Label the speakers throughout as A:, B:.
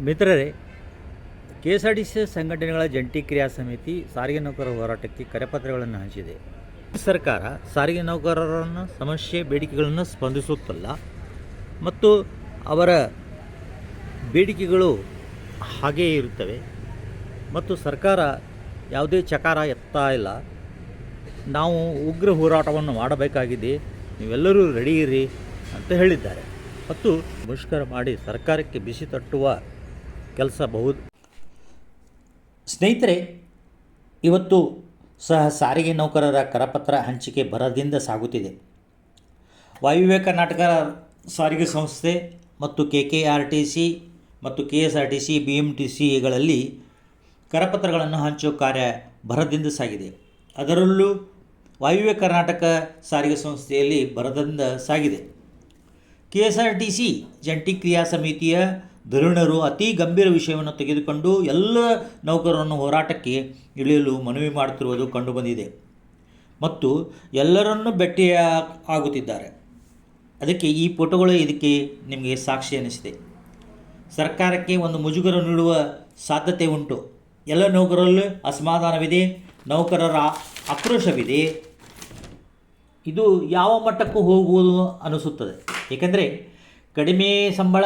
A: ಮಿತ್ರರೇ, ಕೆಎಸ್ಆರ್ಟಿಸಿ ಸಂಘಟನೆಗಳ ಜಂಟಿ ಕ್ರಿಯಾ ಸಮಿತಿ ಸಾರಿಗೆ ನೌಕರರ ಹೋರಾಟಕ್ಕೆ ಕರಪತ್ರಗಳನ್ನು ಹಂಚಿದೆ. ಸರ್ಕಾರ ಸಾರಿಗೆ ನೌಕರರನ್ನು ಸಮಸ್ಯೆ ಬೇಡಿಕೆಗಳನ್ನು ಸ್ಪಂದಿಸುತ್ತಿಲ್ಲ ಮತ್ತು ಅವರ ಬೇಡಿಕೆಗಳು ಹಾಗೇ ಇರುತ್ತವೆ ಮತ್ತು ಸರ್ಕಾರ ಯಾವುದೇ ಚಕಾರ ಎತ್ತಾ ಇಲ್ಲ. ನಾವು ಉಗ್ರ ಹೋರಾಟವನ್ನು ಮಾಡಬೇಕಾಗಿದೆ, ನೀವೆಲ್ಲರೂ ರೆಡಿ ಇರಿ ಅಂತ ಹೇಳಿದ್ದಾರೆ ಮತ್ತು ಮುಷ್ಕರ ಮಾಡಿ ಸರ್ಕಾರಕ್ಕೆ ಬಿಸಿ ತಟ್ಟುವ ಕೆಲಸ ಸ್ನೇಹಿತರೆ, ಇವತ್ತು ಸಹ ಸಾರಿಗೆ ನೌಕರರ ಕರಪತ್ರ ಹಂಚಿಕೆ ಭರದಿಂದ ಸಾಗುತ್ತಿದೆ. ವಾಯುವ್ಯ ಕರ್ನಾಟಕ ಸಾರಿಗೆ ಸಂಸ್ಥೆ ಮತ್ತು KKRTC ಮತ್ತು KSRTC BMTCಗಳಲ್ಲಿ ಕರಪತ್ರಗಳನ್ನು ಹಂಚುವ ಕಾರ್ಯ ಭರದಿಂದ ಸಾಗಿದೆ. ಅದರಲ್ಲೂ ವಾಯುವ್ಯ ಕರ್ನಾಟಕ ಸಾರಿಗೆ ಸಂಸ್ಥೆಯಲ್ಲಿ ಭರದಿಂದ ಸಾಗಿದೆ. KSRTC ಜಂಟಿ ಕ್ರಿಯಾ ಸಮಿತಿಯ ಧುರೀಣರು ಅತಿ ಗಂಭೀರ ವಿಷಯವನ್ನು ತೆಗೆದುಕೊಂಡು ಎಲ್ಲ ನೌಕರರನ್ನು ಹೋರಾಟಕ್ಕೆ ಇಳಿಯಲು ಮನವಿ ಮಾಡುತ್ತಿರುವುದು ಕಂಡುಬಂದಿದೆ ಮತ್ತು ಎಲ್ಲರನ್ನೂ ಆಗುತ್ತಿದ್ದಾರೆ. ಅದಕ್ಕೆ ಈ ಫೋಟೋಗಳು ಇದಕ್ಕೆ ನಿಮಗೆ ಸಾಕ್ಷಿ ಅನ್ನಿಸಿದೆ. ಸರ್ಕಾರಕ್ಕೆ ಒಂದು ಮುಜುಗರ ನೀಡುವ ಸಾಧ್ಯತೆ ಉಂಟು. ಎಲ್ಲ ನೌಕರರಲ್ಲೂ ಅಸಮಾಧಾನವಿದೆ, ನೌಕರರ ಆಕ್ರೋಶವಿದೆ. ಇದು ಯಾವ ಮಟ್ಟಕ್ಕೂ ಹೋಗುವುದು ಅನಿಸುತ್ತದೆ. ಏಕೆಂದರೆ ಕಡಿಮೆ ಸಂಬಳ,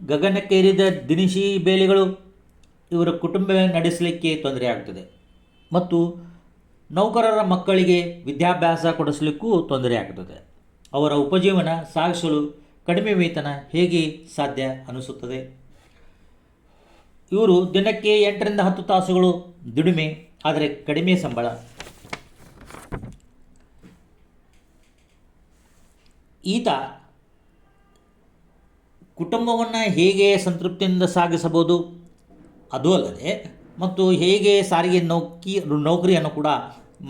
A: ಗಗನಕ್ಕೇರಿದ ದಿನಸಿ ಬೆಲೆಗಳು ಇವರ ಕುಟುಂಬ ನಡೆಸಲಿಕ್ಕೆ ತೊಂದರೆ ಆಗ್ತದೆ ಮತ್ತು ನೌಕರರ ಮಕ್ಕಳಿಗೆ ವಿದ್ಯಾಭ್ಯಾಸ ಕೊಡಿಸಲಿಕ್ಕೂ ತೊಂದರೆ ಆಗ್ತದೆ. ಅವರ ಉಪಜೀವನ ಸಾಗಿಸಲು ಕಡಿಮೆ ವೇತನ ಹೇಗೆ ಸಾಧ್ಯ ಅನಿಸುತ್ತದೆ? ಇವರು ದಿನಕ್ಕೆ 8ರಿಂದ 10 ತಾಸುಗಳು ದುಡಿಮೆ, ಆದರೆ ಕಡಿಮೆ ಸಂಬಳ. ಈತ ಕುಟುಂಬವನ್ನು ಹೇಗೆ ಸಂತೃಪ್ತಿಯಿಂದ ಸಾಗಿಸಬಹುದು, ಅದು ಅಲ್ಲದೆ ಮತ್ತು ಹೇಗೆ ಸಾರಿಗೆ ನೌಕರಿಯನ್ನು ಕೂಡ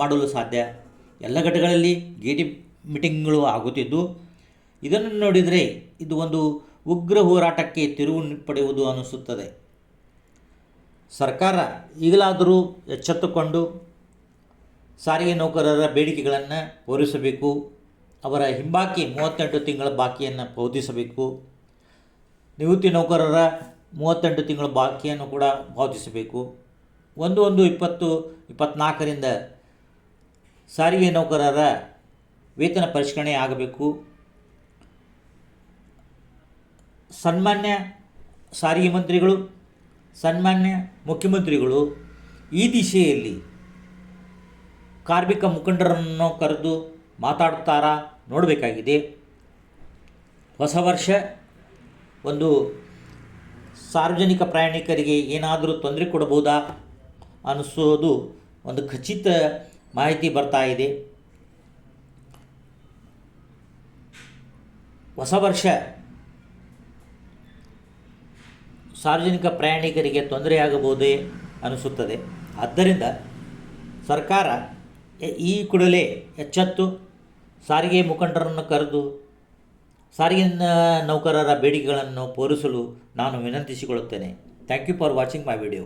A: ಮಾಡಲು ಸಾಧ್ಯ? ಎಲ್ಲ ಘಟ್ಟಗಳಲ್ಲಿ ಗೇಟಿ ಮೀಟಿಂಗ್ಗಳು ಆಗುತ್ತಿದ್ದು, ಇದನ್ನು ನೋಡಿದರೆ ಇದು ಒಂದು ಉಗ್ರ ಹೋರಾಟಕ್ಕೆ ತಿರುವು ಪಡೆಯುವುದು ಅನಿಸುತ್ತದೆ. ಸರ್ಕಾರ ಈಗಲಾದರೂ ಎಚ್ಚೆತ್ತುಕೊಂಡು ಸಾರಿಗೆ ನೌಕರರ ಬೇಡಿಕೆಗಳನ್ನು ಪೂರೈಸಬೇಕು. ಅವರ ಹಿಂಬಾಕಿ 38 ತಿಂಗಳ ಬಾಕಿಯನ್ನು ಪಾವತಿಸಬೇಕು. ನಿವೃತ್ತಿ ನೌಕರರ 38 ತಿಂಗಳ ಬಾಕಿಯನ್ನು ಕೂಡ ಪಾವತಿಸಬೇಕು. 1/1/2024ರಿಂದ ಸಾರಿಗೆ ನೌಕರರ ವೇತನ ಪರಿಷ್ಕರಣೆ ಆಗಬೇಕು. ಸನ್ಮಾನ್ಯ ಸಾರಿಗೆ ಮಂತ್ರಿಗಳು, ಸನ್ಮಾನ್ಯ ಮುಖ್ಯಮಂತ್ರಿಗಳು ಈ ದಿಶೆಯಲ್ಲಿ ಕಾರ್ಮಿಕ ಮುಖಂಡರನ್ನು ಕರೆದು ಮಾತಾಡುತ್ತಾರಾ ನೋಡಬೇಕಾಗಿದೆ. ಹೊಸ ವರ್ಷ ಒಂದು ಸಾರ್ವಜನಿಕ ಪ್ರಯಾಣಿಕರಿಗೆ ಏನಾದರೂ ತೊಂದರೆ ಕೊಡಬಹುದಾ ಅನ್ನಿಸೋದು ಒಂದು ಖಚಿತ ಮಾಹಿತಿ ಬರ್ತಾ ಇದೆ. ಹೊಸ ವರ್ಷ ಸಾರ್ವಜನಿಕ ಪ್ರಯಾಣಿಕರಿಗೆ ತೊಂದರೆಯಾಗಬಹುದೇ ಅನಿಸುತ್ತದೆ. ಆದ್ದರಿಂದ ಸರ್ಕಾರ ಈ ಕೂಡಲೇ ಎಚ್ಚೆತ್ತು ಸಾರಿಗೆ ಮುಖಂಡರನ್ನು ಕರೆದು ಸಾರಿಗೆ ನೌಕರರ ಬೇಡಿಕೆಗಳನ್ನು ಪೂರೈಸಲು ನಾನು ವಿನಂತಿಸಿಕೊಳ್ಳುತ್ತೇನೆ. Thank you for watching my video.